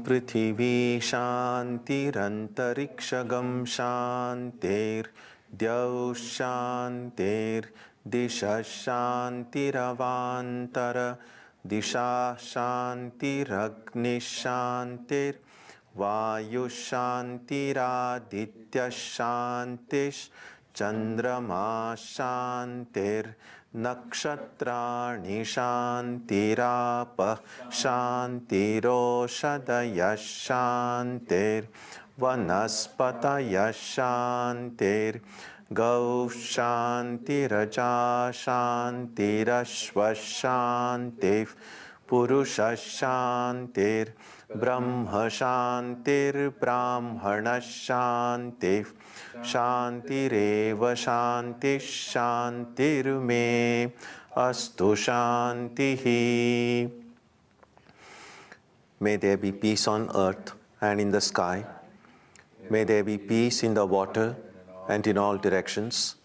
Prithvi Shantirantariksha Shantir Dyav Shantir Disha Shantiravantara Disha Shantiragni Shantir Vayu Shantiraditya Shantish Chandrama Shantir Nakshatrani Shantirapa Shantiroshadaya Shantir Vanaspataya Shantir Gau Shantiraja Shantirashva Shantir Purusha Shantir Brahma Shantir Brahmana Shantir Shantireva Shanti Shantir Me Astu Shantihi. May there be peace on earth and in the sky. May there be peace in the water and in all directions.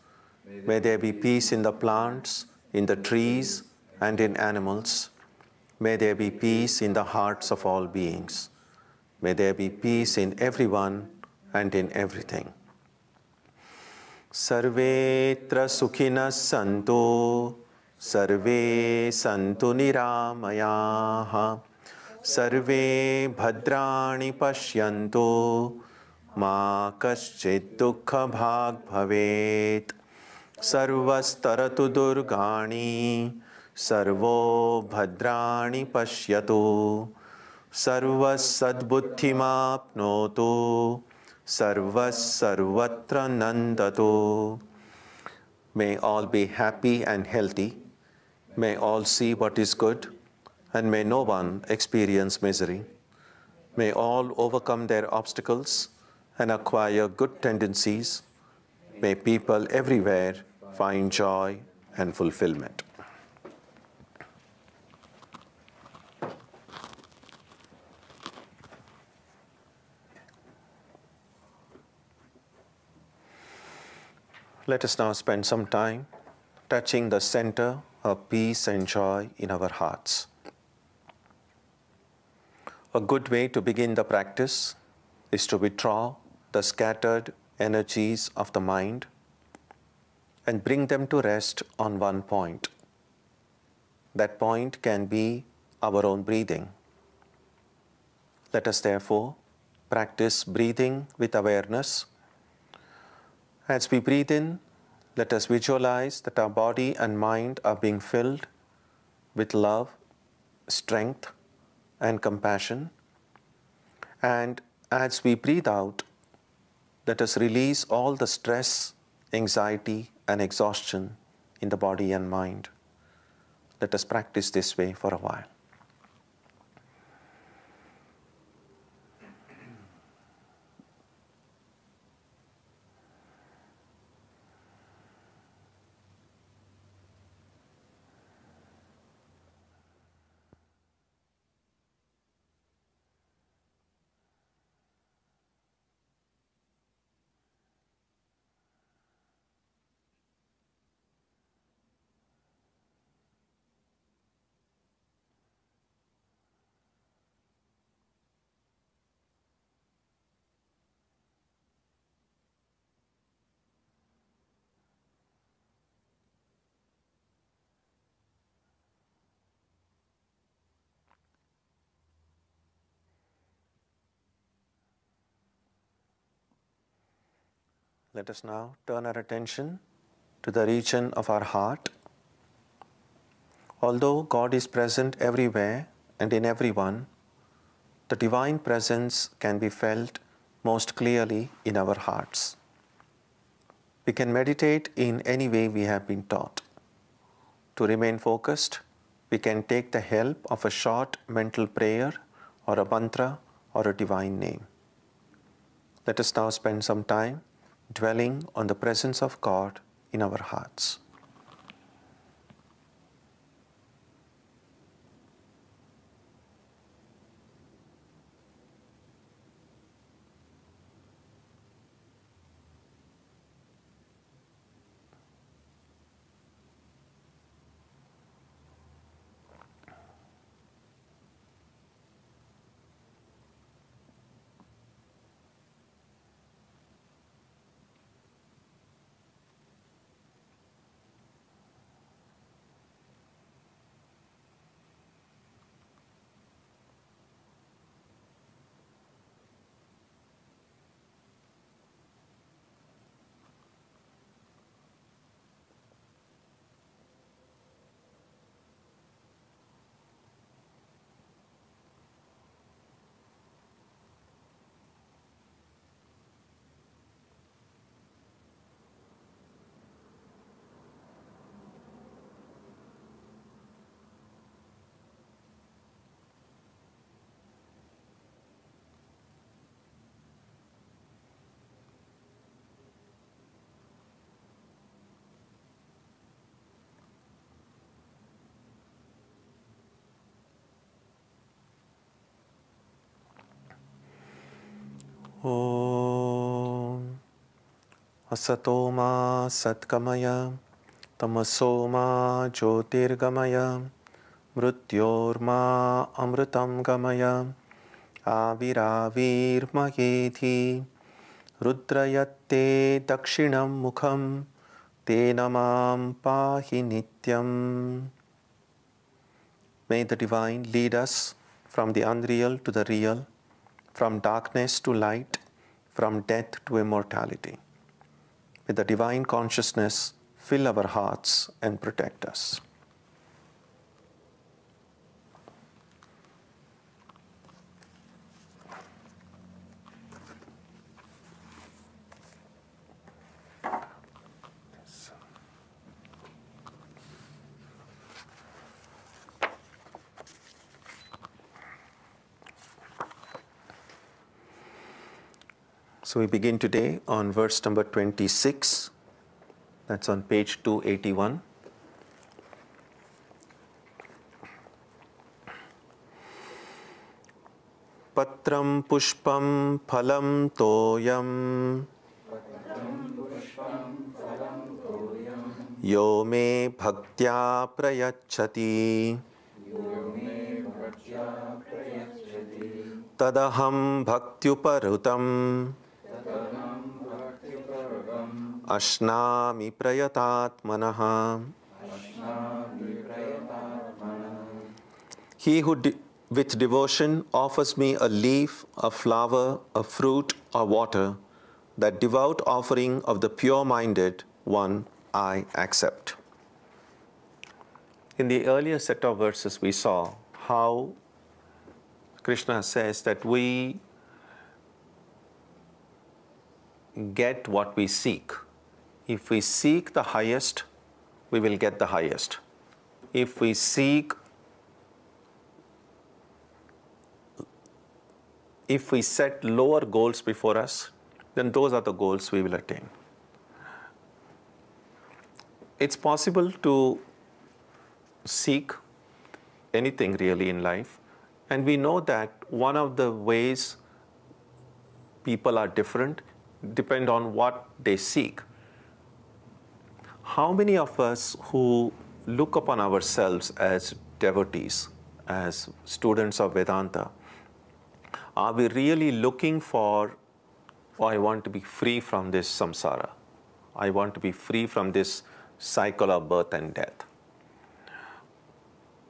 May there be peace in the plants, in the trees, and in animals. May there be peace in the hearts of all beings. May there be peace in everyone and in everything. Sarvetra sukhinas santu, sarve santu niramayaha, sarve bhadrani pashyantu, ma kaschid dukkha bhag bhavet, sarvastaratu durgani, sarvo bhadrani pashyatu, sarvas sadbuddhimapnotu, sarvas sarvatra nandatu. May all be happy and healthy. May all see what is good, and may no one experience misery. May all overcome their obstacles and acquire good tendencies. May people everywhere find joy and fulfillment. Let us now spend some time touching the center of peace and joy in our hearts. A good way to begin the practice is to withdraw the scattered energies of the mind and bring them to rest on one point. That point can be our own breathing. Let us therefore practice breathing with awareness. As we breathe in, let us visualize that our body and mind are being filled with love, strength, and compassion. And as we breathe out, let us release all the stress, anxiety, and exhaustion in the body and mind. Let us practice this way for a while. Let us now turn our attention to the region of our heart. Although God is present everywhere and in everyone, the divine presence can be felt most clearly in our hearts. We can meditate in any way we have been taught. To remain focused, we can take the help of a short mental prayer or a mantra or a divine name. Let us now spend some time dwelling on the presence of God in our hearts. Asatoma Satkamaya, Tamasoma Jyotirgamaya, Mrutyorma Amritam Gamaya, Aviravirmayeti, Rudrayatte Dakshinam Mukham, Te Namam Pahi Nityam. May the Divine lead us from the unreal to the real, from darkness to light, from death to immortality. May the Divine Consciousness fill our hearts and protect us. So we begin today on verse number 26. That's on page 281. Patram pushpam phalam toyam yo me bhaktya prayachati tadaham bhaktyuparutam Ashnami prayatatmanaha. He who with devotion offers me a leaf, a flower, a fruit, or water, that devout offering of the pure-minded one I accept. In the earlier set of verses, we saw how Krishna says that we get what we seek. If we seek the highest, we will get the highest. If we set lower goals before us, then those are the goals we will attain. It's possible to seek anything really in life, and we know that one of the ways people are different depend on what they seek. How many of us who look upon ourselves as devotees, as students of Vedanta, are we really looking for, oh, I want to be free from this samsara. I want to be free from this cycle of birth and death.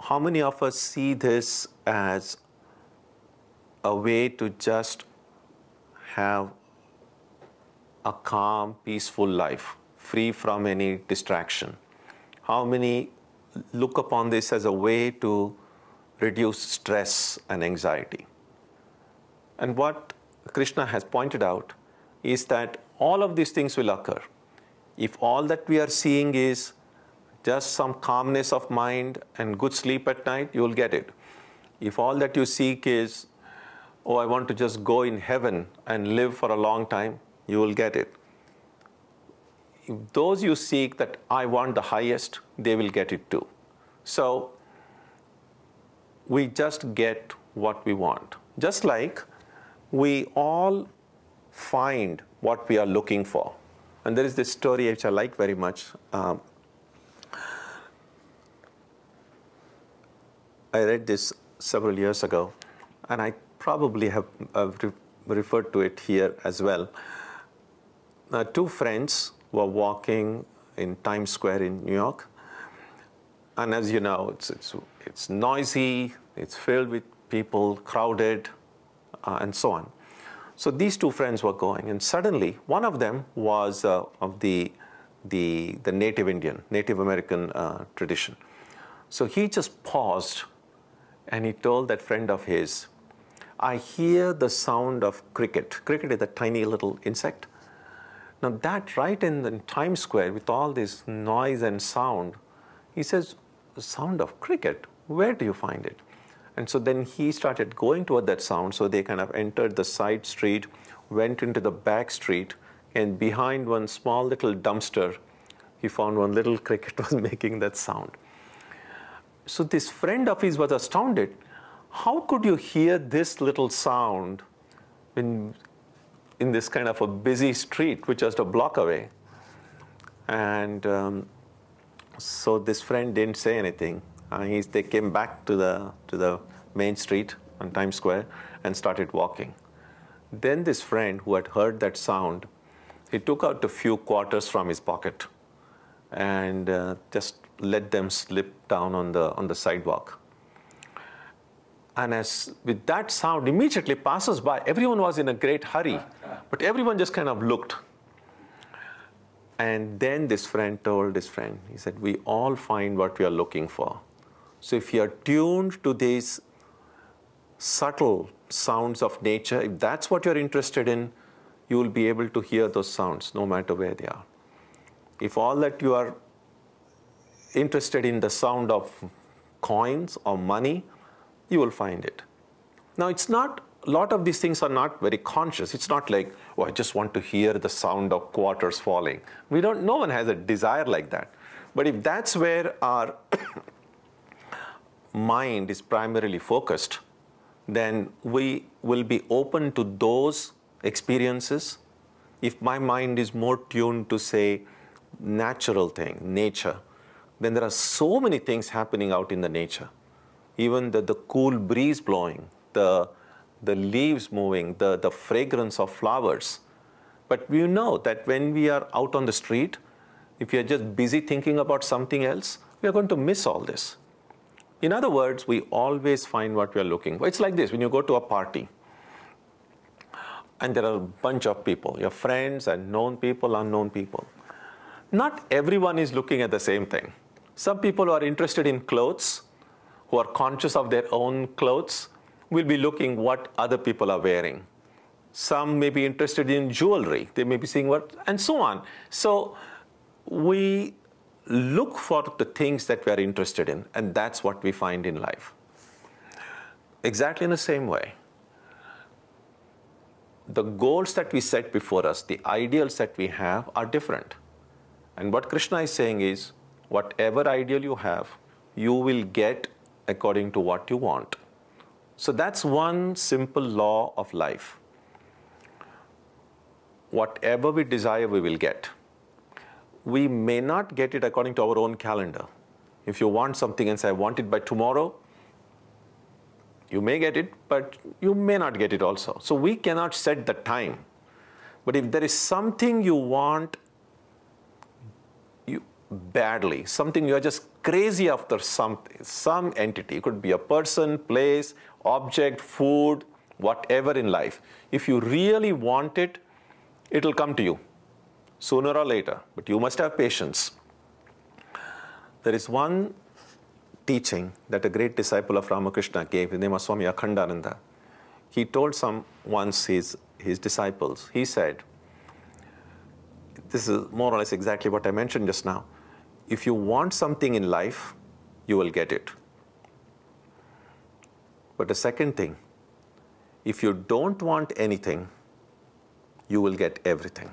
How many of us see this as a way to just have a calm, peaceful life, free from any distraction? How many look upon this as a way to reduce stress and anxiety? And what Krishna has pointed out is that all of these things will occur. If all that we are seeing is just some calmness of mind and good sleep at night, you will get it. If all that you seek is, oh, I want to just go in heaven and live for a long time, you will get it. If those you seek that I want the highest, they will get it too. So we just get what we want. Just like we all find what we are looking for. And there is this story which I like very much. I read this several years ago, and I probably have referred to it here as well. Two friends were walking in Times Square in New York, and as you know, it's noisy, it's filled with people, crowded, and so on. So these two friends were going, and suddenly one of them was of the Native American tradition. So he just paused, and he told that friend of his, I hear the sound of cricket. Cricket is a tiny little insect. Now that right in Times Square with all this noise and sound, he says, the sound of cricket, where do you find it? And so then he started going toward that sound, so they kind of entered the side street, went into the back street, and behind one small little dumpster, he found one little cricket was making that sound. So this friend of his was astounded. How could you hear this little sound when in this kind of a busy street, which was just a block away. And so this friend didn't say anything. They came back to the main street on Times Square and started walking. Then this friend who had heard that sound, he took out a few quarters from his pocket and just let them slip down on the sidewalk. And as with that sound, immediately passers by, everyone was in a great hurry, but everyone just kind of looked. And then this friend told his friend, he said, we all find what we are looking for. So if you are tuned to these subtle sounds of nature, if that's what you're interested in, you will be able to hear those sounds no matter where they are. If all that you are interested in the sound of coins or money, you will find it. Now, it's not, a lot of these things are not very conscious. It's not like, oh, I just want to hear the sound of quarters falling. No one has a desire like that. But if that's where our mind is primarily focused, then we will be open to those experiences. If my mind is more tuned to, say, natural thing, nature, then there are so many things happening out in the nature. Even the cool breeze blowing, the leaves moving, the fragrance of flowers. But we know that when we are out on the street, if we are just busy thinking about something else, we are going to miss all this. In other words, we always find what we are looking for. It's like this, when you go to a party, and there are a bunch of people, your friends and known people, unknown people. Not everyone is looking at the same thing. Some people who are interested in clothes, who are conscious of their own clothes, will be looking what other people are wearing. Some may be interested in jewelry. They may be seeing what, and so on. So we look for the things that we are interested in, and that's what we find in life. Exactly in the same way, the goals that we set before us, the ideals that we have are different. And what Krishna is saying is, whatever ideal you have, you will get according to what you want. So that's one simple law of life. Whatever we desire, we will get. We may not get it according to our own calendar. If you want something and say, I want it by tomorrow, you may get it, but you may not get it also. So we cannot set the time. But if there is something you want badly, something you are just crazy after, some entity, it could be a person, place, object, food, whatever in life. If you really want it, it will come to you sooner or later, but you must have patience. There is one teaching that a great disciple of Ramakrishna gave, his name was Swami Tyagananda. He told once his disciples, he said, this is more or less exactly what I mentioned just now. If you want something in life, you will get it. But the second thing, if you don't want anything, you will get everything.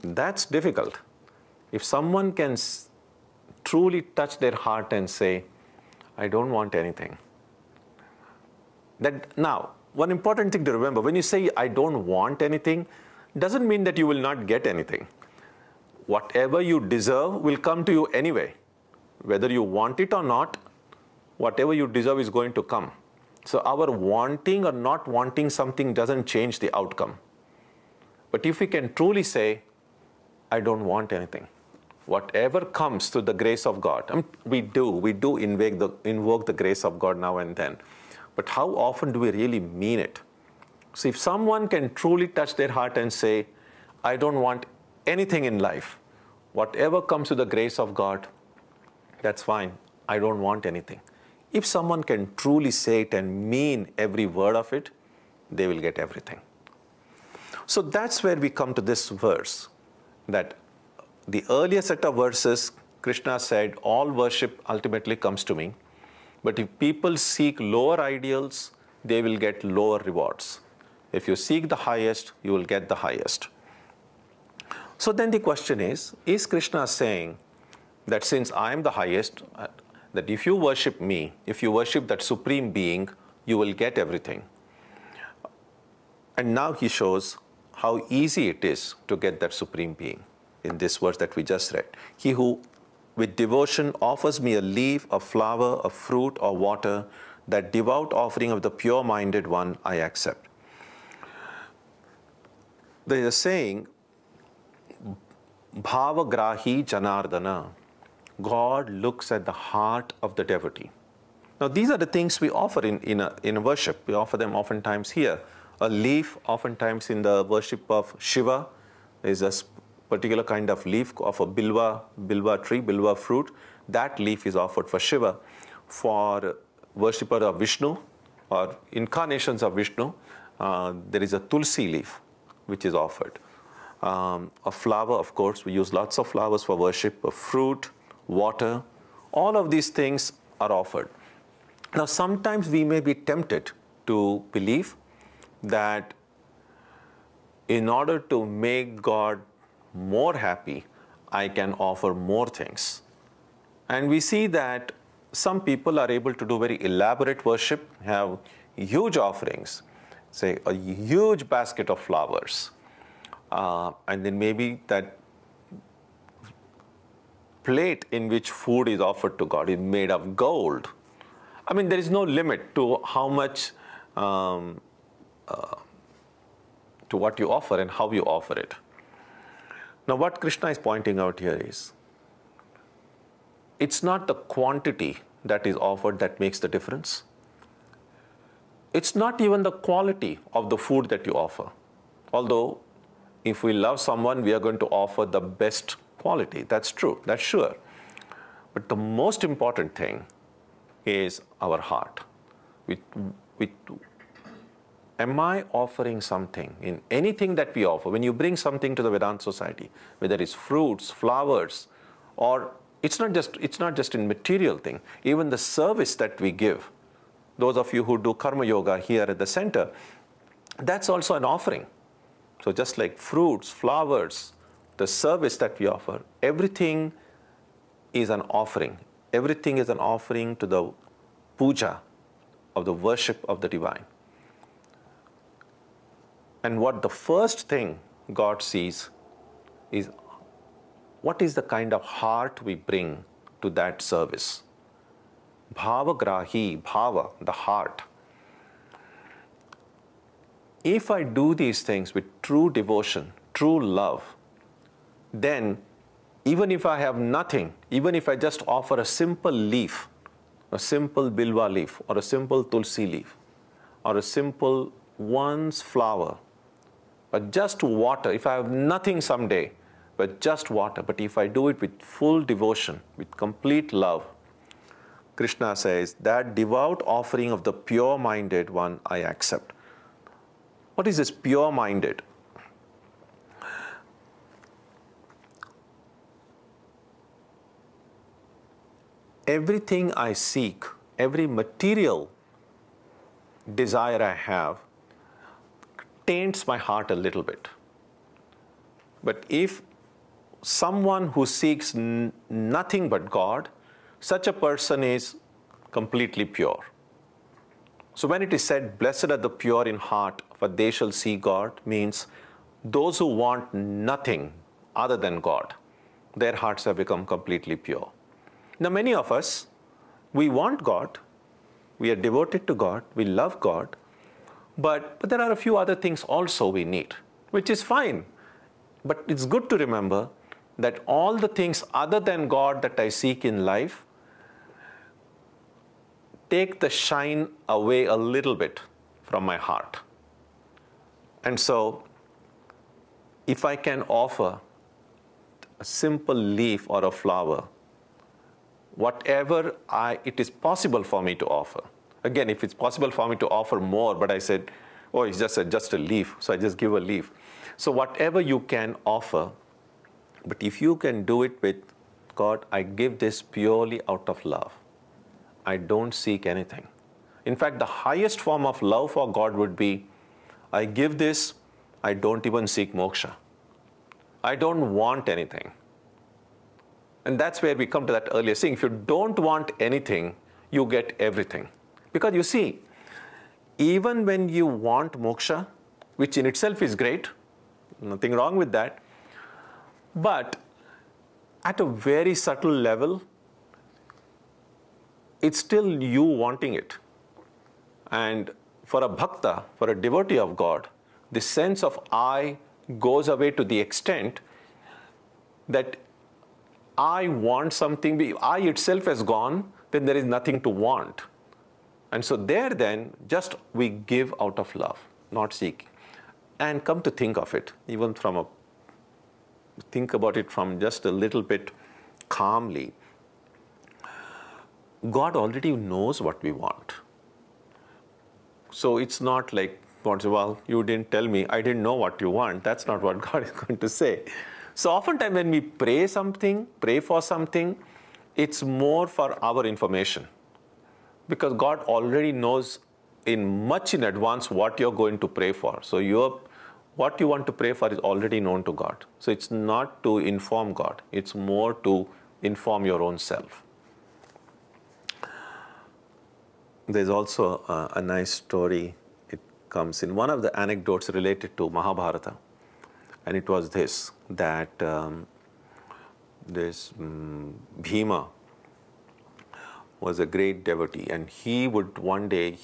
That's difficult. If someone can truly touch their heart and say, I don't want anything. Now, one important thing to remember, when you say, I don't want anything, doesn't mean that you will not get anything. Whatever you deserve will come to you anyway. Whether you want it or not, whatever you deserve is going to come. So our wanting or not wanting something doesn't change the outcome. But if we can truly say, I don't want anything, whatever comes through the grace of God, we do invoke the grace of God now and then. But how often do we really mean it? So if someone can truly touch their heart and say, I don't want anything in life, whatever comes to the grace of God, that's fine. I don't want anything. If someone can truly say it and mean every word of it, they will get everything. So that's where we come to this verse, that the earlier set of verses, Krishna said, all worship ultimately comes to me. But if people seek lower ideals, they will get lower rewards. If you seek the highest, you will get the highest. So then the question is Krishna saying that since I am the highest, that if you worship me, if you worship that supreme being, you will get everything? And now he shows how easy it is to get that Supreme Being in this verse that we just read. He who with devotion offers me a leaf, a flower, a fruit, or water, that devout offering of the pure-minded one I accept. There is a saying, Bhavagrahi Janardana. God looks at the heart of the devotee. Now, these are the things we offer in a worship. We offer them oftentimes here. A leaf, oftentimes in the worship of Shiva, is a particular kind of leaf of a bilva tree, bilva fruit. That leaf is offered for Shiva. For worshipper of Vishnu or incarnations of Vishnu, there is a tulsi leaf which is offered. A flower, of course, we use lots of flowers for worship, a fruit, water, all of these things are offered. Now, sometimes we may be tempted to believe that in order to make God more happy, I can offer more things. And we see that some people are able to do very elaborate worship, have huge offerings, say a huge basket of flowers, and then maybe that plate in which food is offered to God is made of gold. I mean, there is no limit to how much, to what you offer and how you offer it. Now, what Krishna is pointing out here is, it's not the quantity that is offered that makes the difference. It's not even the quality of the food that you offer. Although, if we love someone, we are going to offer the best quality. That's true, that's sure. But the most important thing is our heart. Am I offering something in anything that we offer? When you bring something to the Vedanta society, whether it's fruits, flowers, or it's not just in material thing, even the service that we give. Those of you who do karma yoga here at the center, that's also an offering. So just like fruits, flowers, the service that we offer, everything is an offering. Everything is an offering to the puja of the worship of the divine. And what the first thing God sees is what is the kind of heart we bring to that service. Bhavagrahi, bhava, the heart. If I do these things with true devotion, true love, then even if I have nothing, even if I just offer a simple leaf, a simple bilva leaf, or a simple tulsi leaf, or a simple one's flower, but just water, if I have nothing someday, but just water, but if I do it with full devotion, with complete love, Krishna says, that devout offering of the pure-minded one I accept. What is this pure-minded? Everything I seek, every material desire I have, taints my heart a little bit. But if someone who seeks nothing but God, such a person is completely pure. So when it is said, blessed are the pure in heart, for they shall see God, means those who want nothing other than God, their hearts have become completely pure. Now, many of us, we want God, we are devoted to God, we love God, but there are a few other things also we need, which is fine. But it's good to remember that all the things other than God that I seek in life take the shine away a little bit from my heart. And so, if I can offer a simple leaf or a flower, whatever it is possible for me to offer. Again, if it's possible for me to offer more, but I said, oh, it's just a leaf, so I just give a leaf. So whatever you can offer, but if you can do it with God, I give this purely out of love. I don't seek anything. In fact, the highest form of love for God would be, I give this, I don't even seek moksha. I don't want anything. And that's where we come to that earlier saying, if you don't want anything, you get everything. Because you see, even when you want moksha, which in itself is great, Nothing wrong with that. But at a very subtle level, it's still you wanting it. And for a bhakta, for a devotee of God, the sense of I goes away to the extent that I want something, I itself has gone, then there is nothing to want. And so there then, just we give out of love, not seeking. And come to think of it, even think about it from just a little bit calmly. God already knows what we want. So it's not like, God says, well, you didn't tell me, I didn't know what you want. That's not what God is going to say. So oftentimes when we pray for something, it's more for our information. Because God already knows much in advance what you're going to pray for. So what you want to pray for is already known to God. So it's not to inform God. It's more to inform your own self. There's also a nice story. It comes in one of the anecdotes related to Mahabharata. And it was this, that this Bhima was a great devotee, and one day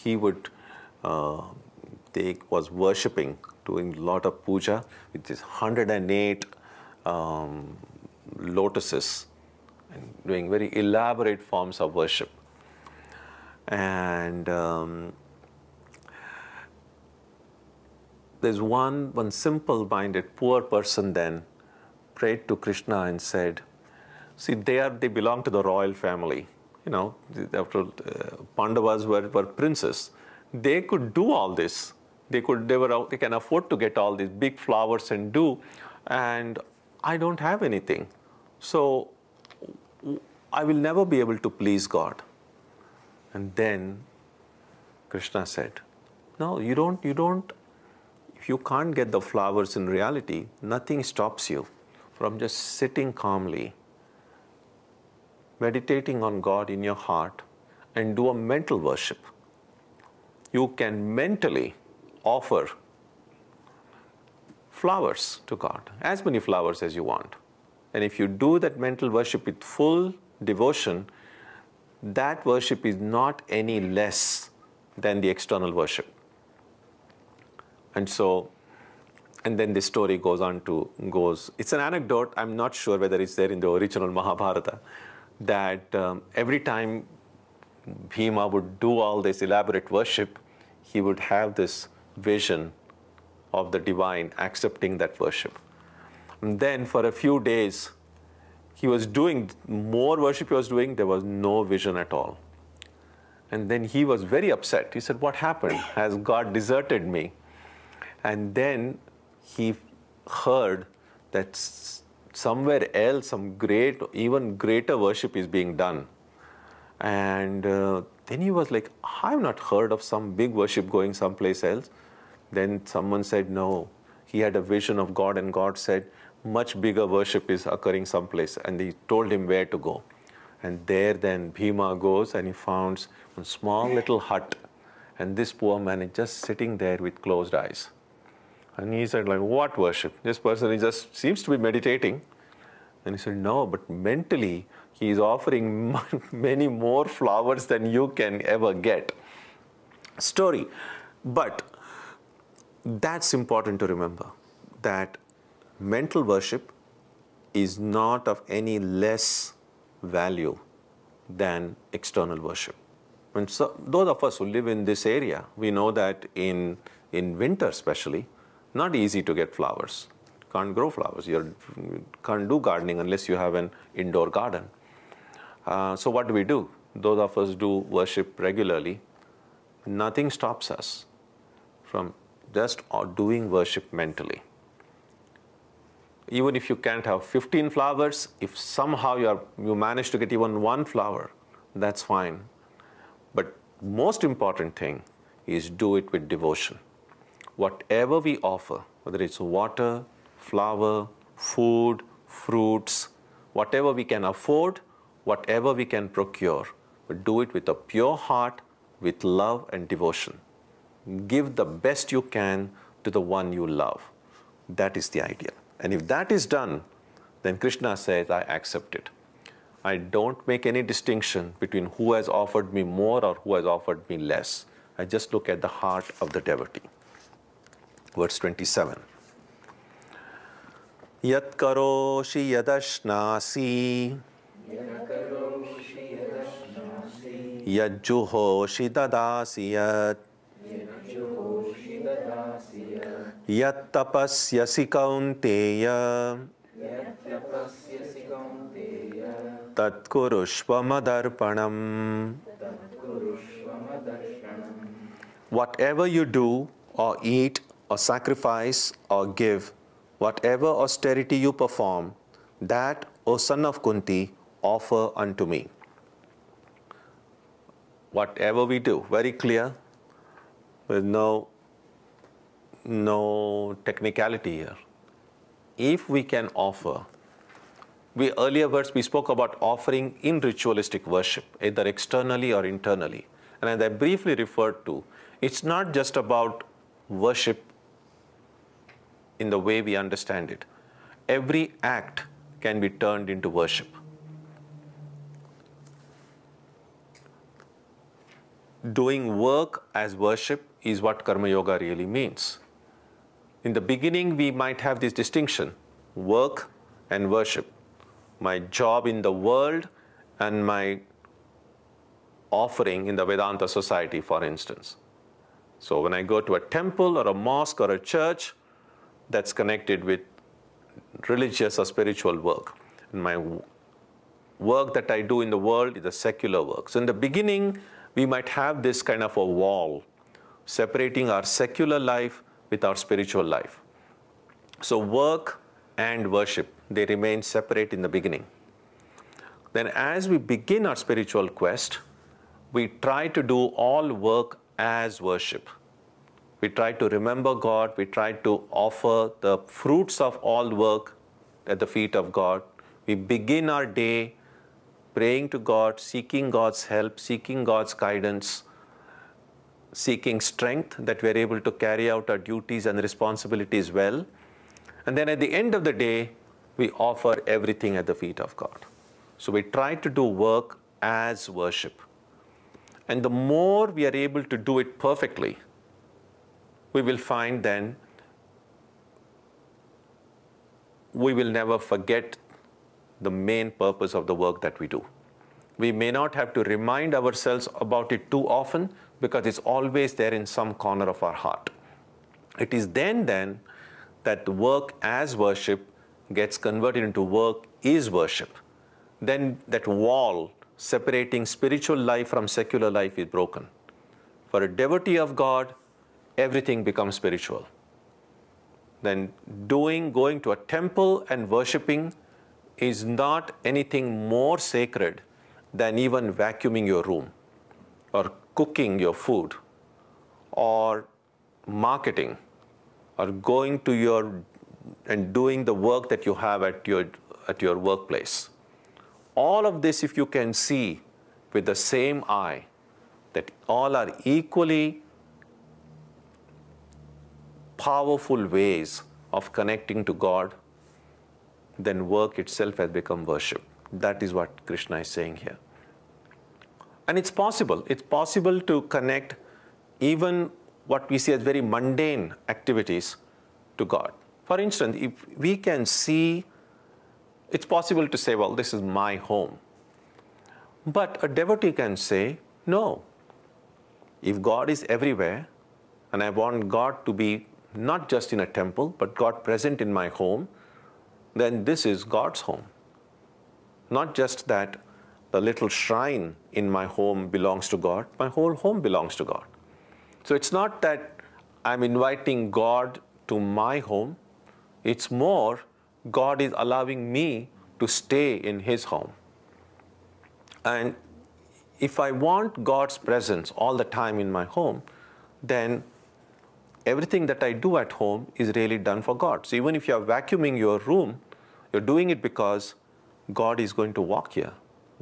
was worshipping, doing a lot of puja with his 108 lotuses, and doing very elaborate forms of worship. And there's one simple-minded poor person then prayed to Krishna and said, see, they belong to the royal family. You know, after Pandavas were princes, they could do all this. They can afford to get all these big flowers and and I don't have anything. So I will never be able to please God. And then Krishna said, no, you don't, if you can't get the flowers in reality, nothing stops you from just sitting calmly, meditating on God in your heart, and do a mental worship. You can mentally offer flowers to God, as many flowers as you want. And if you do that mental worship with full devotion, that worship is not any less than the external worship. And then the story goes, it's an anecdote, I'm not sure whether it's there in the original Mahabharata, that every time Bhima would do all this elaborate worship, he would have this vision of the divine accepting that worship. And then for a few days, he was doing more worship there was no vision at all. And then he was very upset. He said, what happened? Has God deserted me? And then he heard that somewhere else, some even greater worship is being done. And then he was like, I've not heard of some big worship going someplace else. Then someone said, no. He had a vision of God, and God said, much bigger worship is occurring someplace. And he told him where to go. And there then Bhima goes, and he finds a small little hut. And this poor man is just sitting there with closed eyes. And he said, like, what worship? This person, he just seems to be meditating. And he said, no, but mentally, he is offering many more flowers than you can ever get. Story. But that's important to remember, that mental worship is not of any less value than external worship. And so those of us who live in this area, we know that in winter especially, not easy to get flowers. Can't grow flowers. You can't do gardening unless you have an indoor garden. So what do? Those of us do worship regularly. Nothing stops us from just doing worship mentally. Even if you can't have 15 flowers, if somehow you manage to get even one flower, that's fine. But most important thing is do it with devotion. Whatever we offer, whether it's water, flower, food, fruits, whatever we can afford, whatever we can procure, but do it with a pure heart, with love and devotion. Give the best you can to the one you love. That is the ideal. And if that is done, then Krishna says, I accept it. I don't make any distinction between who has offered me more or who has offered me less. I just look at the heart of the devotee. Verse 27. Yat karoshi yadashnasi yad juhoshi dadasi yat yat tapasyasi kaunteya tat kurushva madarpanam. Whatever you do or eat or sacrifice or give, whatever austerity you perform, that, O son of Kunti, offer unto me. Whatever we do, very clear, with no technicality here. If we can offer, earlier words we spoke about offering in ritualistic worship, either externally or internally. And as I briefly referred to, it's not just about worship in the way we understand it. Every act can be turned into worship. Doing work as worship is what Karma Yoga really means. In the beginning, we might have this distinction, work and worship. My job in the world and my offering in the Vedanta society, for instance. So when I go to a temple or a mosque or a church, that's connected with religious or spiritual work. And my work that I do in the world is a secular work. So in the beginning, we might have this kind of a wall separating our secular life with our spiritual life. So work and worship, they remain separate in the beginning. Then as we begin our spiritual quest, we try to do all work as worship. We try to remember God, we try to offer the fruits of all work at the feet of God. We begin our day praying to God, seeking God's help, seeking God's guidance, seeking strength that we are able to carry out our duties and responsibilities well. And then at the end of the day, we offer everything at the feet of God. So we try to do work as worship. And the more we are able to do it perfectly, we will find then we will never forget the main purpose of the work that we do. We may not have to remind ourselves about it too often because it's always there in some corner of our heart. It is then that the work as worship gets converted into work is worship. Then that wall separating spiritual life from secular life is broken. For a devotee of God, everything becomes spiritual. Then going to a temple and worshipping is not anything more sacred than even vacuuming your room or cooking your food or marketing or going to and doing the work that you have at your workplace. All of this, if you can see with the same eye, that all are equally powerful ways of connecting to God, then work itself has become worship. That is what Krishna is saying here. And it's possible. It's possible to connect even what we see as very mundane activities to God. For instance, if we can see, it's possible to say, well, this is my home. But a devotee can say, no. If God is everywhere, and I want God to be not just in a temple, but God present in my home, then this is God's home. Not just that the little shrine in my home belongs to God, my whole home belongs to God. So it's not that I'm inviting God to my home, it's more God is allowing me to stay in His home. And if I want God's presence all the time in my home, then everything that I do at home is really done for God. So even if you're vacuuming your room, you're doing it because God is going to walk here.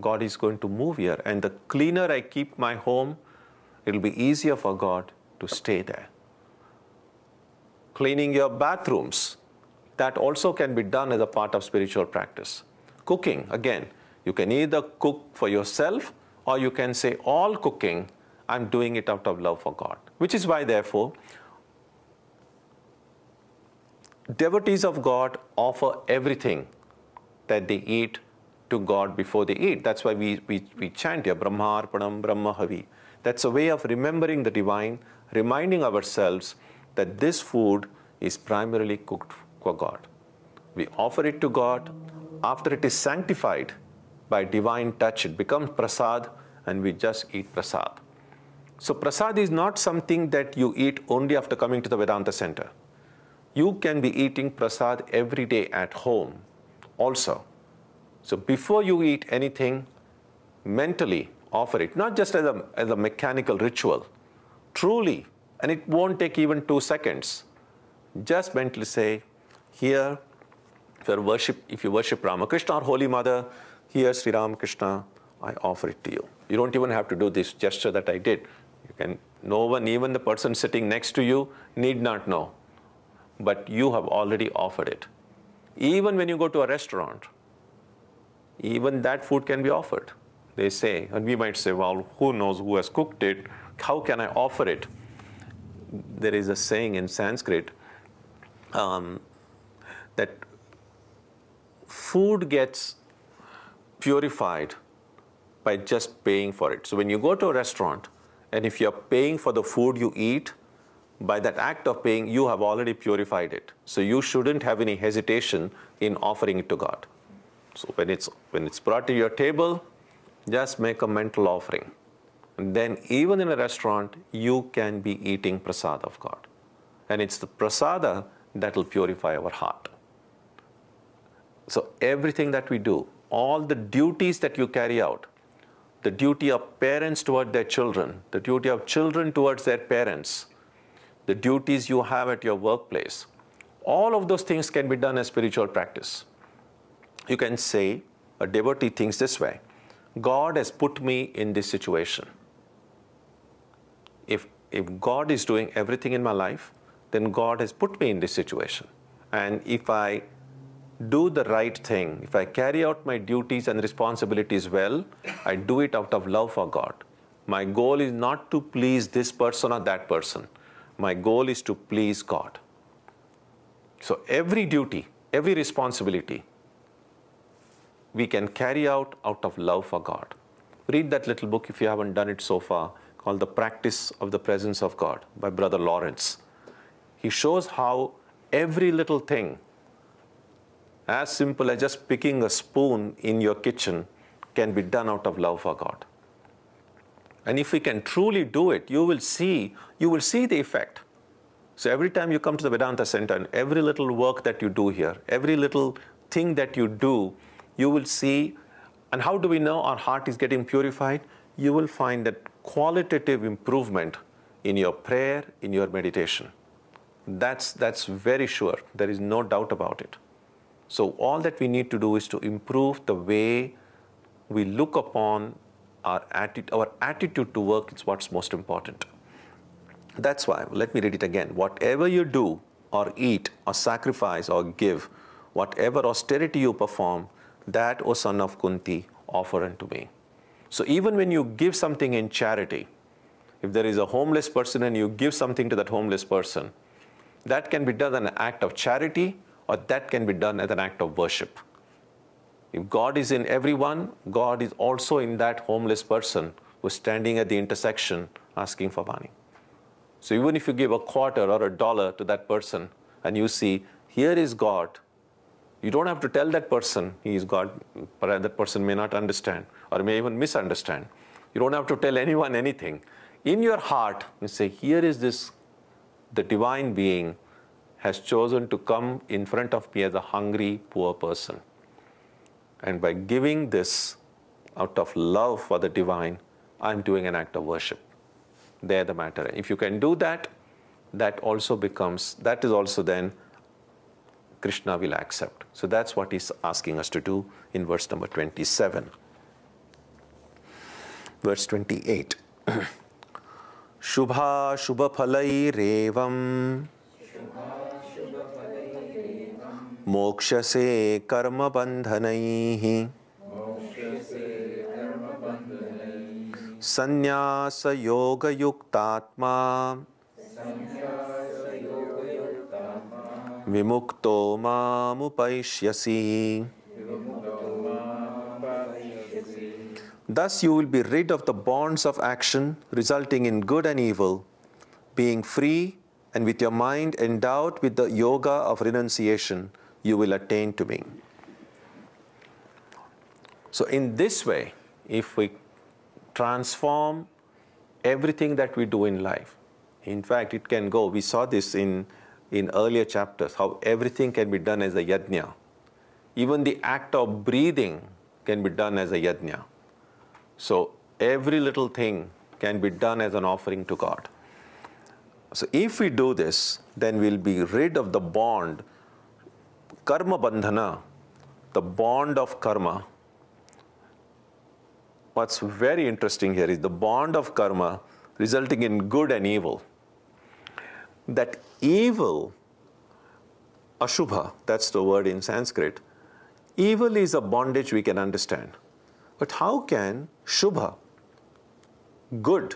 God is going to move here. And the cleaner I keep my home, it'll be easier for God to stay there. Cleaning your bathrooms that also can be done as a part of spiritual practice. Cooking, again, you can either cook for yourself or you can say all cooking, I'm doing it out of love for God. Which is why, therefore, devotees of God offer everything that they eat to God before they eat. That's why we chant here, Brahmarpanam Brahmahavi. That's a way of remembering the divine, reminding ourselves that this food is primarily cooked for God. We offer it to God. After it is sanctified by divine touch, it becomes prasad, and we just eat prasad. So prasad is not something that you eat only after coming to the Vedanta center. You can be eating prasad every day at home also. So before you eat anything, mentally offer it, not just as a mechanical ritual. Truly, and it won't take even 2 seconds. Just mentally say, here, if you worship Ramakrishna or Holy Mother, here Sri Ramakrishna, I offer it to you. You don't even have to do this gesture that I did. No one, even the person sitting next to you, need not know. But you have already offered it. Even when you go to a restaurant, even that food can be offered. They say, and we might say, well, who knows who has cooked it? How can I offer it? There is a saying in Sanskrit that food gets purified by just paying for it. So when you go to a restaurant, and if you're paying for the food you eat, by that act of paying, you have already purified it. So you shouldn't have any hesitation in offering it to God. So when it's brought to your table, just make a mental offering. And then even in a restaurant, you can be eating prasad of God. And it's the prasada that will purify our heart. So everything that we do, all the duties that you carry out, the duty of parents toward their children, the duty of children towards their parents, the duties you have at your workplace, all of those things can be done as spiritual practice. You can say, a devotee thinks this way, God has put me in this situation. If God is doing everything in my life, then God has put me in this situation. And if I do the right thing, if I carry out my duties and responsibilities well, I do it out of love for God. My goal is not to please this person or that person. My goal is to please God. So every duty, every responsibility, we can carry out of love for God. Read that little book if you haven't done it so far, called The Practice of the Presence of God by Brother Lawrence. He shows how every little thing, as simple as just picking a spoon in your kitchen, can be done out of love for God. And if we can truly do it, you will see the effect. So every time you come to the Vedanta Center, and every little work that you do here, every little thing that you do, you will see. And how do we know our heart is getting purified? You will find that qualitative improvement in your prayer, in your meditation. That's very sure. There is no doubt about it. So all that we need to do is to improve the way we look upon our attitude to work. It's what's most important. That's why, let me read it again. Whatever you do or eat or sacrifice or give, whatever austerity you perform, that, O son of Kunti, offer unto me. So even when you give something in charity, if there is a homeless person and you give something to that homeless person, that can be done as an act of charity, or that can be done as an act of worship. If God is in everyone, God is also in that homeless person who's standing at the intersection asking for money. So even if you give a quarter or a dollar to that person and you see, here is God, you don't have to tell that person he is God, but that person may not understand or may even misunderstand. You don't have to tell anyone anything. In your heart, you say, here is this, the divine being has chosen to come in front of me as a hungry, poor person. And by giving this out of love for the divine, I'm doing an act of worship. There the matter. If you can do that, that is also then Krishna will accept. So that's what he's asking us to do in verse number 27. Verse 28. Shubha Phalai Revam Mokshase karma bandhanaihi Sannyasa yoga yuktatma Vimukto mamupaishyasi. Thus you will be rid of the bonds of action resulting in good and evil, being free and with your mind endowed with the yoga of renunciation, you will attain to me. So in this way, if we transform everything that we do in life, in fact it can go, we saw this in earlier chapters, how everything can be done as a yajna. Even the act of breathing can be done as a yajna. So every little thing can be done as an offering to God. So if we do this, then we'll be rid of the bond, karma bandhana, the bond of karma. What's very interesting here is the bond of karma resulting in good and evil. That evil, ashubha, that's the word in Sanskrit, evil is a bondage we can understand. But how can shubha, good,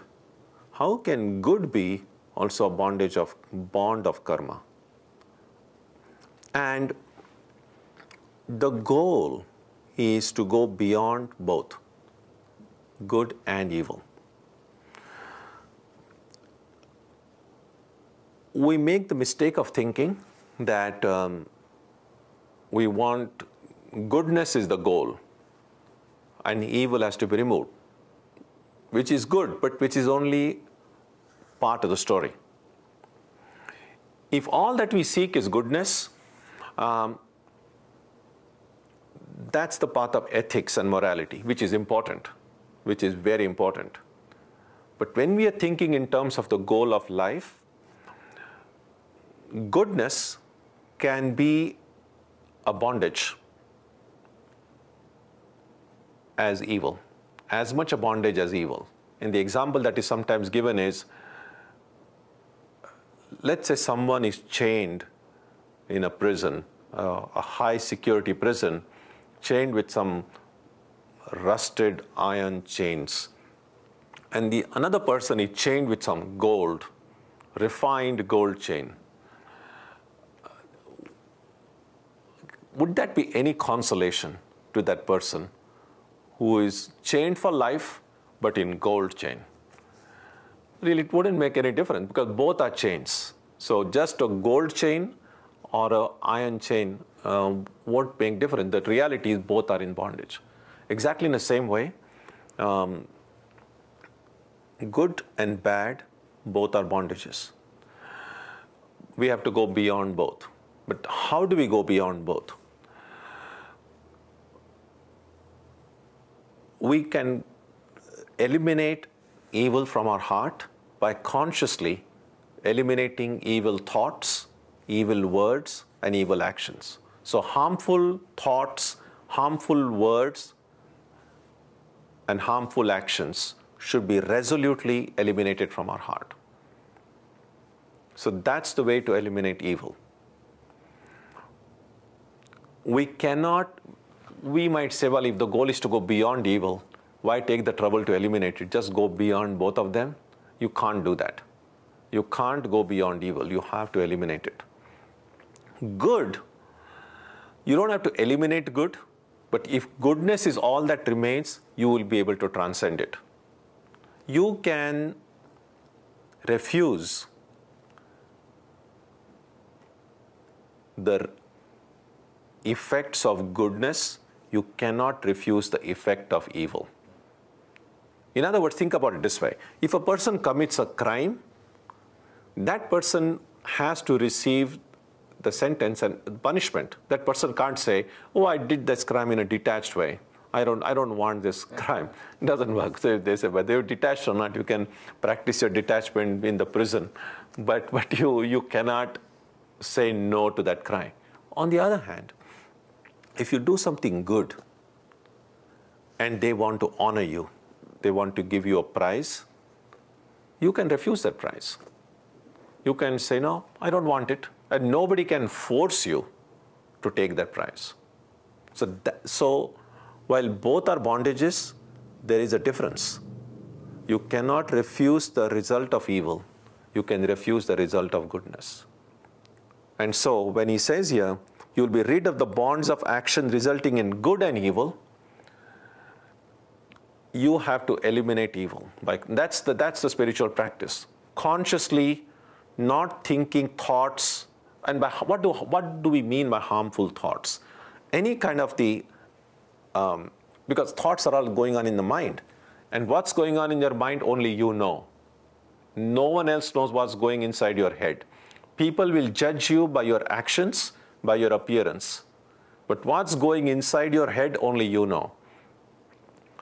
how can good be also a bond of karma? And the goal is to go beyond both good and evil. We make the mistake of thinking that we want goodness is the goal and evil has to be removed, which is good, but which is only part of the story. If all that we seek is goodness, that's the path of ethics and morality, which is important, which is very important. But when we are thinking in terms of the goal of life, goodness can be a bondage as evil, as much a bondage as evil. And the example that is sometimes given is, let's say someone is chained in a prison, a high security prison, chained with some rusted iron chains. And another person is chained with some gold, refined gold chain. Would that be any consolation to that person who is chained for life but in gold chain? Really, it wouldn't make any difference because both are chains. So just a gold chain or an iron chain won't make difference. The reality is both are in bondage. Exactly in the same way, good and bad, both are bondages. We have to go beyond both. But how do we go beyond both? We can eliminate evil from our heart by consciously eliminating evil thoughts, evil words, and evil actions. So harmful thoughts, harmful words, and harmful actions should be resolutely eliminated from our heart. So that's the way to eliminate evil. We might say, well, if the goal is to go beyond evil, why take the trouble to eliminate it? Just go beyond both of them. You can't do that. You can't go beyond evil. You have to eliminate it. Good, you don't have to eliminate good, but if goodness is all that remains, you will be able to transcend it. You can refuse the effects of goodness, you cannot refuse the effect of evil. In other words, think about it this way. If a person commits a crime, that person has to receive the sentence and punishment. That person can't say, oh, I did this crime in a detached way. I don't want this crime. It doesn't work. So they say, whether you're detached or not, you can practice your detachment in the prison. But you cannot say no to that crime. On the other hand, if you do something good and they want to honor you, they want to give you a prize, you can refuse that prize. You can say, no, I don't want it. And nobody can force you to take that prize. So while both are bondages, there is a difference. You cannot refuse the result of evil. You can refuse the result of goodness. And so when he says here, you'll be rid of the bonds of action resulting in good and evil, you have to eliminate evil. That's the spiritual practice. Consciously not thinking thoughts. And by what do we mean by harmful thoughts? Any kind of because thoughts are all going on in the mind. And what's going on in your mind, only you know. No one else knows what's going inside your head. People will judge you by your actions, by your appearance. But what's going inside your head, only you know.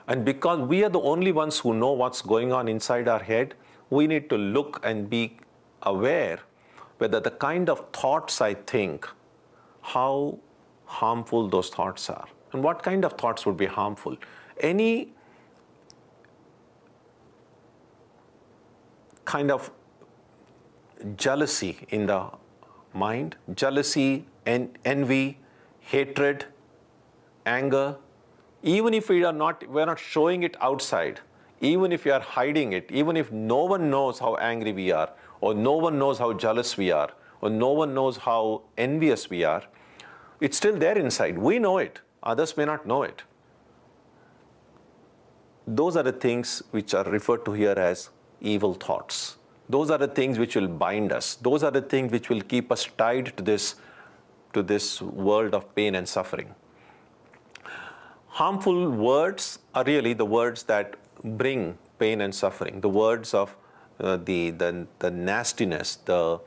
And because we are the only ones who know what's going on inside our head, we need to look and be aware whether the kind of thoughts I think, how harmful those thoughts are. And what kind of thoughts would be harmful? Any kind of jealousy in the mind, jealousy, envy, hatred, anger, even if we're not showing it outside, even if we are hiding it, even if no one knows how angry we are, or no one knows how jealous we are, or no one knows how envious we are, it's still there inside. We know it. Others may not know it. Those are the things which are referred to here as evil thoughts. Those are the things which will bind us. Those are the things which will keep us tied to this world of pain and suffering. Harmful words are really the words that bring pain and suffering. The words of the nastiness, the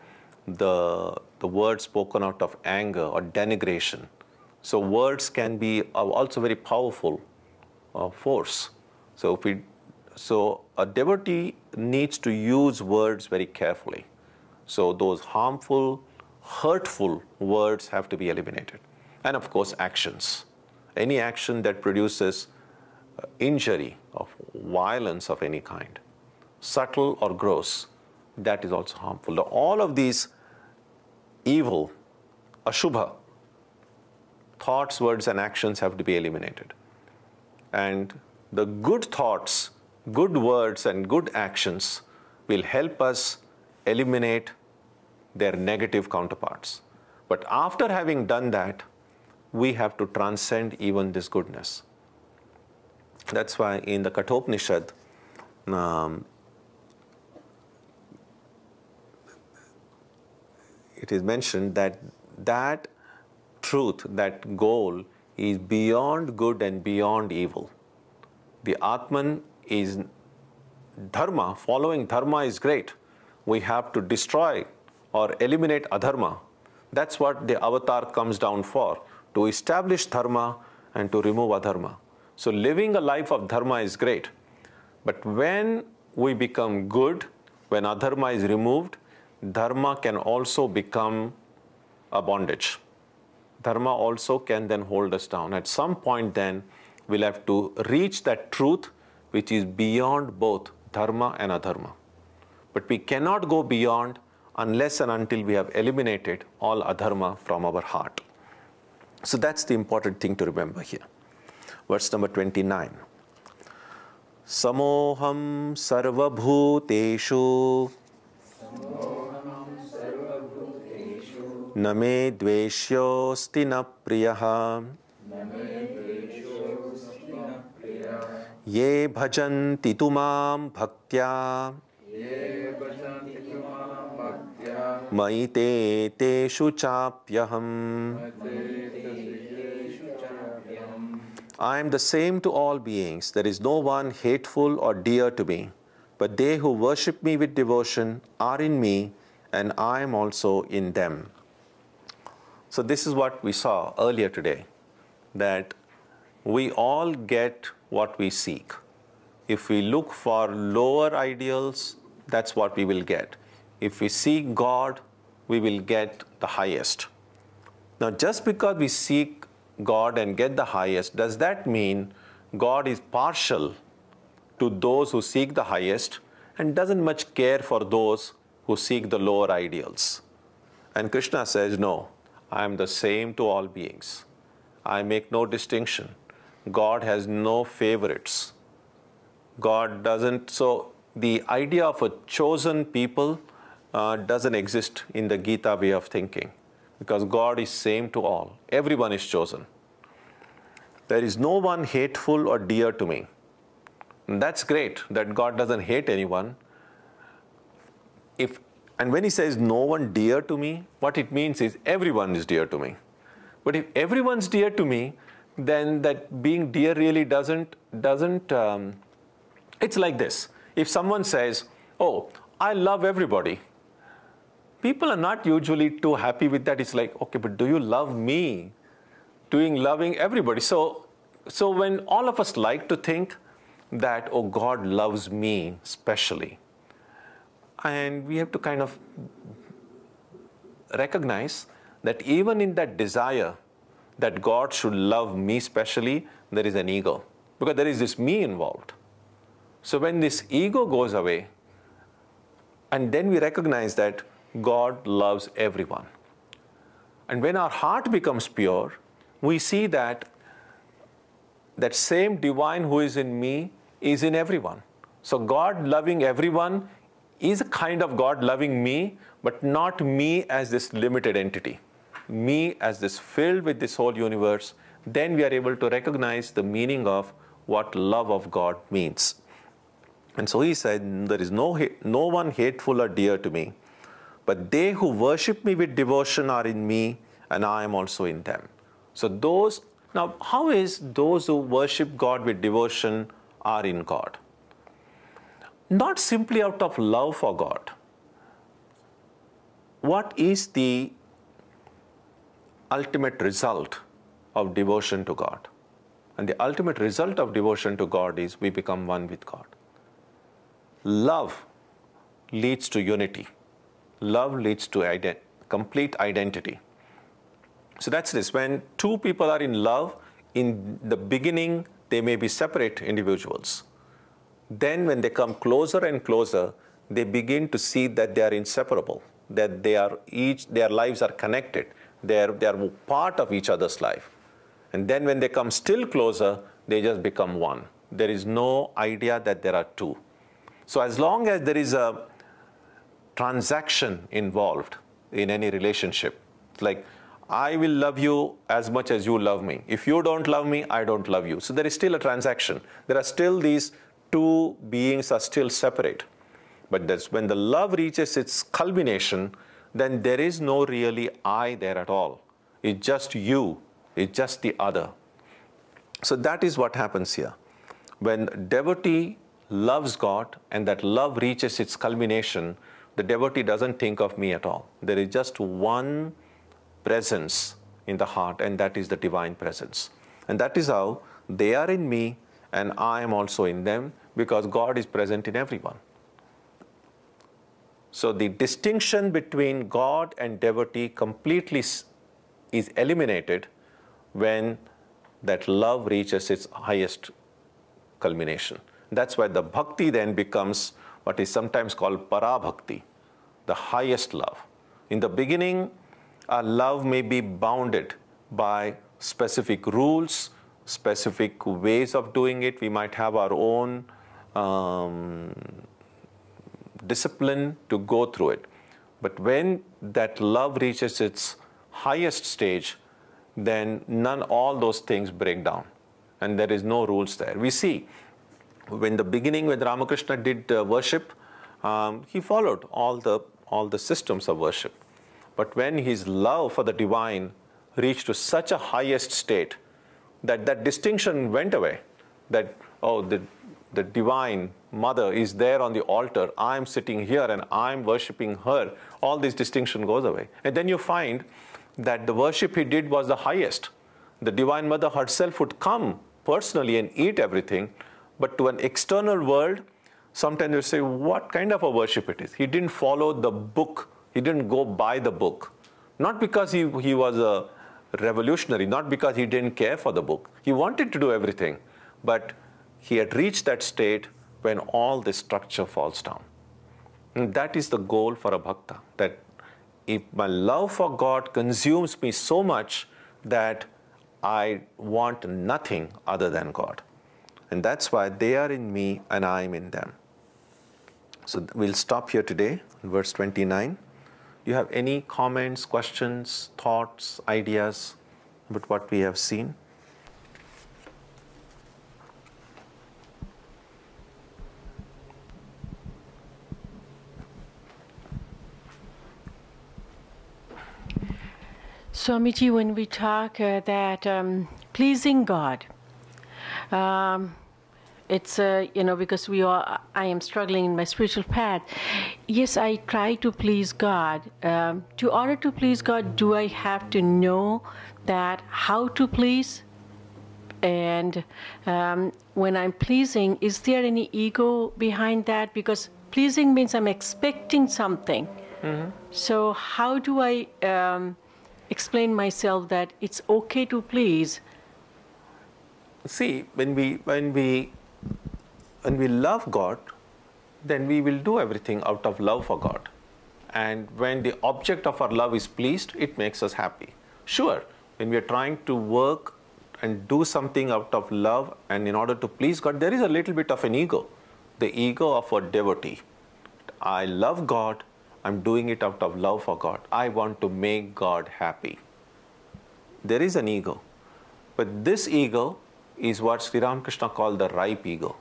words spoken out of anger or denigration. So words can be also very powerful force. So a devotee needs to use words very carefully. So those harmful, hurtful words have to be eliminated. And of course, actions. Any action that produces injury, of violence of any kind, subtle or gross, that is also harmful. All of these evil, ashubha, thoughts, words, and actions have to be eliminated. And the good thoughts, good words, and good actions will help us eliminate their negative counterparts. But after having done that, we have to transcend even this goodness. That's why in the Kathopanishad, it is mentioned that truth, that goal, is beyond good and beyond evil. The Atman is dharma. Following dharma is great. We have to destroy or eliminate adharma. That's what the avatar comes down for, to establish dharma and to remove adharma. So living a life of dharma is great. But when we become good, when adharma is removed, dharma can also become a bondage. Dharma also can then hold us down. At some point then, we'll have to reach that truth which is beyond both dharma and adharma. But we cannot go beyond unless and until we have eliminated all adharma from our heart. So that's the important thing to remember here. Verse number 29. Samoham sarvabhuteshu name dveshyosti na priyaha ye bhajanti tumam bhaktya maite teshu chapyaham. I am the same to all beings. There is no one hateful or dear to me. But they who worship me with devotion are in me, and I am also in them. So this is what we saw earlier today, that we all get what we seek. If we look for lower ideals, that's what we will get. If we seek God, we will get the highest. Now, just because we seek God and get the highest, does that mean God is partial to those who seek the highest and doesn't much care for those who seek the lower ideals? And Krishna says, no, I am the same to all beings. I make no distinction. God has no favorites. God doesn't, so the idea of a chosen people doesn't exist in the Gita way of thinking, because God is same to all. Everyone is chosen. There is no one hateful or dear to me. And that's great that God doesn't hate anyone. And when he says no one dear to me, what it means is everyone is dear to me. But if everyone's dear to me, then that being dear really doesn't it's like this. If someone says, oh, I love everybody, people are not usually too happy with that. It's like, okay, but do you love me? Loving everybody. So when all of us like to think that, oh, God loves me specially, and we have to kind of recognize that even in that desire that God should love me specially, there is an ego, because there is this me involved. So when this ego goes away, and then we recognize that God loves everyone. And when our heart becomes pure, we see that that same divine who is in me is in everyone. So God loving everyone is a kind of God loving me, but not me as this limited entity. Me as this filled with this whole universe. Then we are able to recognize the meaning of what love of God means. And so he said, there is no one hateful or dear to me, but they who worship me with devotion are in me, and I am also in them. So now how is those who worship God with devotion are in God? Not simply out of love for God. What is the ultimate result of devotion to God? And the ultimate result of devotion to God is we become one with God. Love leads to unity. Love leads to complete identity. So that's this. When two people are in love, in the beginning, they may be separate individuals. Then when they come closer and closer, they begin to see that they are inseparable, that their lives are connected. They are part of each other's life. And then when they come still closer, they just become one. There is no idea that there are two. So as long as there is a transaction involved in any relationship, like I will love you as much as you love me. If you don't love me, I don't love you. So there is still a transaction. There are still these two beings are still separate. But that's when the love reaches its culmination, then there is no really I there at all. It's just you. It's just the other. So that is what happens here. When devotee loves God and that love reaches its culmination, the devotee doesn't think of me at all. There is just one presence in the heart, and that is the divine presence. And that is how they are in me and I am also in them, because God is present in everyone. So the distinction between God and devotee completely is eliminated when that love reaches its highest culmination. That's why the bhakti then becomes what is sometimes called para-bhakti, the highest love. In the beginning, our love may be bounded by specific rules, specific ways of doing it. We might have our own discipline to go through it. But when that love reaches its highest stage, then all those things break down. And there is no rules there. We see, in the beginning, when Ramakrishna did worship, he followed all the systems of worship. But when his love for the divine reached to such a highest state, that distinction went away. That, oh, the divine mother is there on the altar, I'm sitting here and I'm worshipping her. All this distinction goes away. And then you find that the worship he did was the highest. The divine mother herself would come personally and eat everything. But to an external world, sometimes you say, what kind of a worship it is? He didn't follow the book. He didn't go by the book. Not because he was a revolutionary, not because he didn't care for the book. He wanted to do everything. But he had reached that state when all this structure falls down. And that is the goal for a bhakta, that if my love for God consumes me so much that I want nothing other than God. And that's why they are in me and I am in them. So we'll stop here today, verse 29. Do you have any comments, questions, thoughts, ideas about what we have seen? Swamiji, when we talk that pleasing God, it's because I am struggling in my spiritual path. Yes, I try to please God. To order to please God, do I have to know that how to please? And when I'm pleasing, is there any ego behind that? Because pleasing means I'm expecting something. Mm-hmm. So how do I explain myself that it's okay to please? See, when we love God, then we will do everything out of love for God. And when the object of our love is pleased, it makes us happy. Sure, when we are trying to work and do something out of love and in order to please God, there is a little bit of an ego, the ego of a devotee. I love God, I'm doing it out of love for God. I want to make God happy. There is an ego. But this ego is what Sri Ramakrishna called the ripe ego.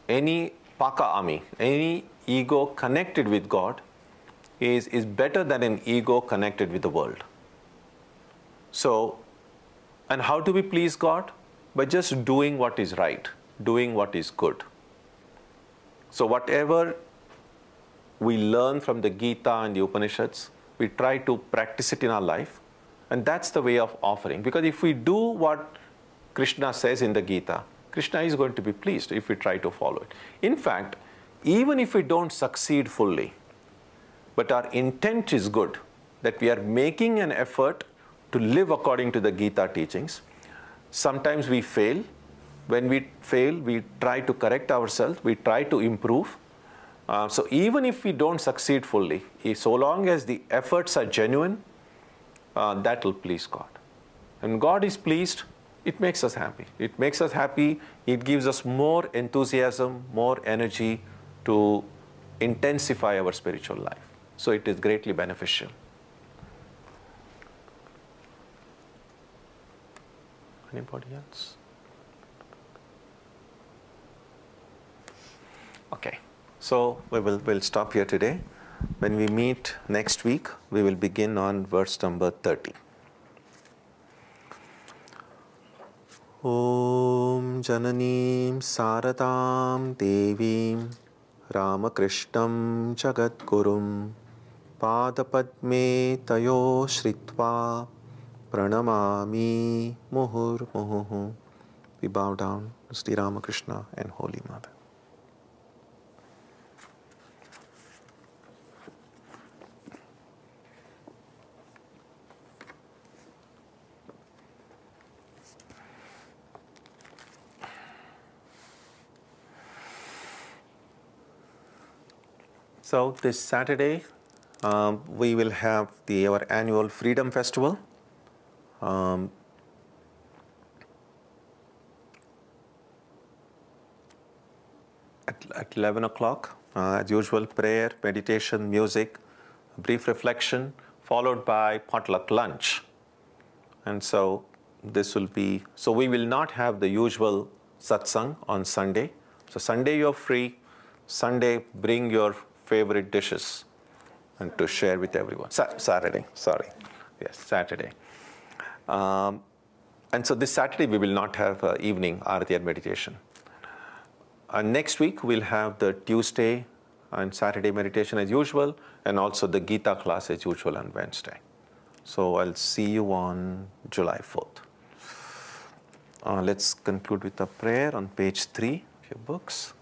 Any paka-ami, any ego connected with God is better than an ego connected with the world. So, and how do we please God? By just doing what is right, doing what is good. So whatever we learn from the Gita and the Upanishads, we try to practice it in our life. And that's the way of offering. Because if we do what Krishna says in the Gita, Krishna is going to be pleased if we try to follow it. In fact, even if we don't succeed fully, but our intent is good, that we are making an effort to live according to the Gita teachings, sometimes we fail. When we fail, we try to correct ourselves, we try to improve. So even if we don't succeed fully, so long as the efforts are genuine, that will please God. And God is pleased, it makes us happy. It makes us happy, it gives us more enthusiasm, more energy to intensify our spiritual life. So it is greatly beneficial. Anybody else? Okay, so we'll stop here today. When we meet next week, we will begin on verse number 30. Om Jananim Saratam Devim Ramakrishnam Jagadgurum Padapadme Tayo Shritva Pranamami Muhur Muhuhu. We bow down to Sri Ramakrishna and Holy Mother. So this Saturday, we will have our annual Freedom Festival. At 11 o'clock, as usual, prayer, meditation, music, brief reflection, followed by potluck lunch. And so this will be, so we will not have the usual satsang on Sunday. So Sunday you're free. Sunday, bring your favorite dishes and to share with everyone. Saturday, sorry. Yes, Saturday. And so this Saturday we will not have evening Aarati and meditation. Next week we'll have the Tuesday and Saturday meditation as usual, and also the Gita class as usual on Wednesday. So I'll see you on July 4th. Let's conclude with a prayer on page 3 of your books.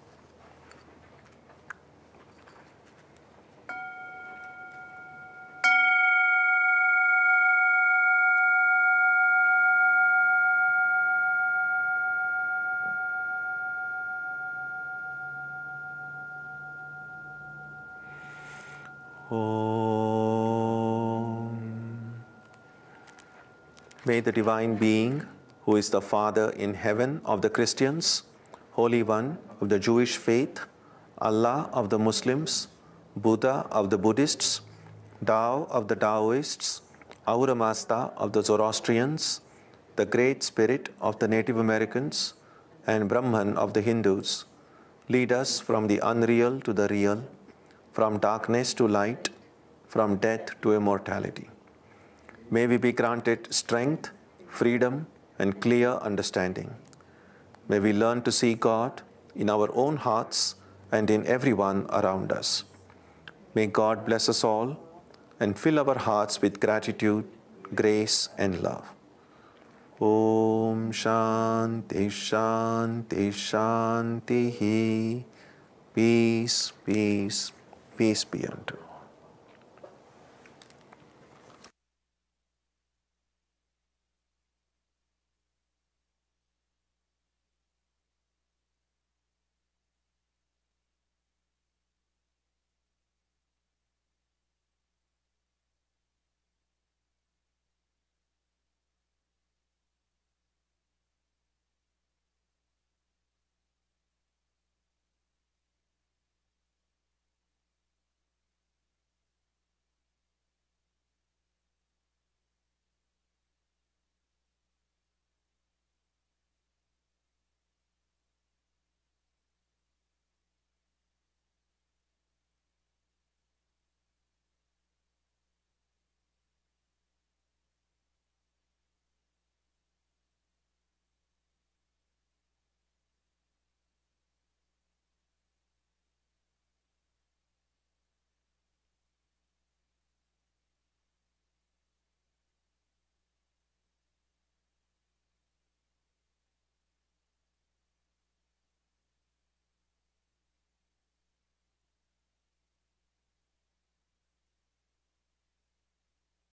Oh. May the Divine Being, who is the Father in heaven of the Christians, Holy One of the Jewish faith, Allah of the Muslims, Buddha of the Buddhists, Tao of the Taoists, Ahura Mazda of the Zoroastrians, the Great Spirit of the Native Americans, and Brahman of the Hindus, lead us from the unreal to the real, from darkness to light, from death to immortality. May we be granted strength, freedom, and clear understanding. May we learn to see God in our own hearts and in everyone around us. May God bless us all and fill our hearts with gratitude, grace, and love. Om Shanti Shanti Shanti. Peace, peace, peace be unto you.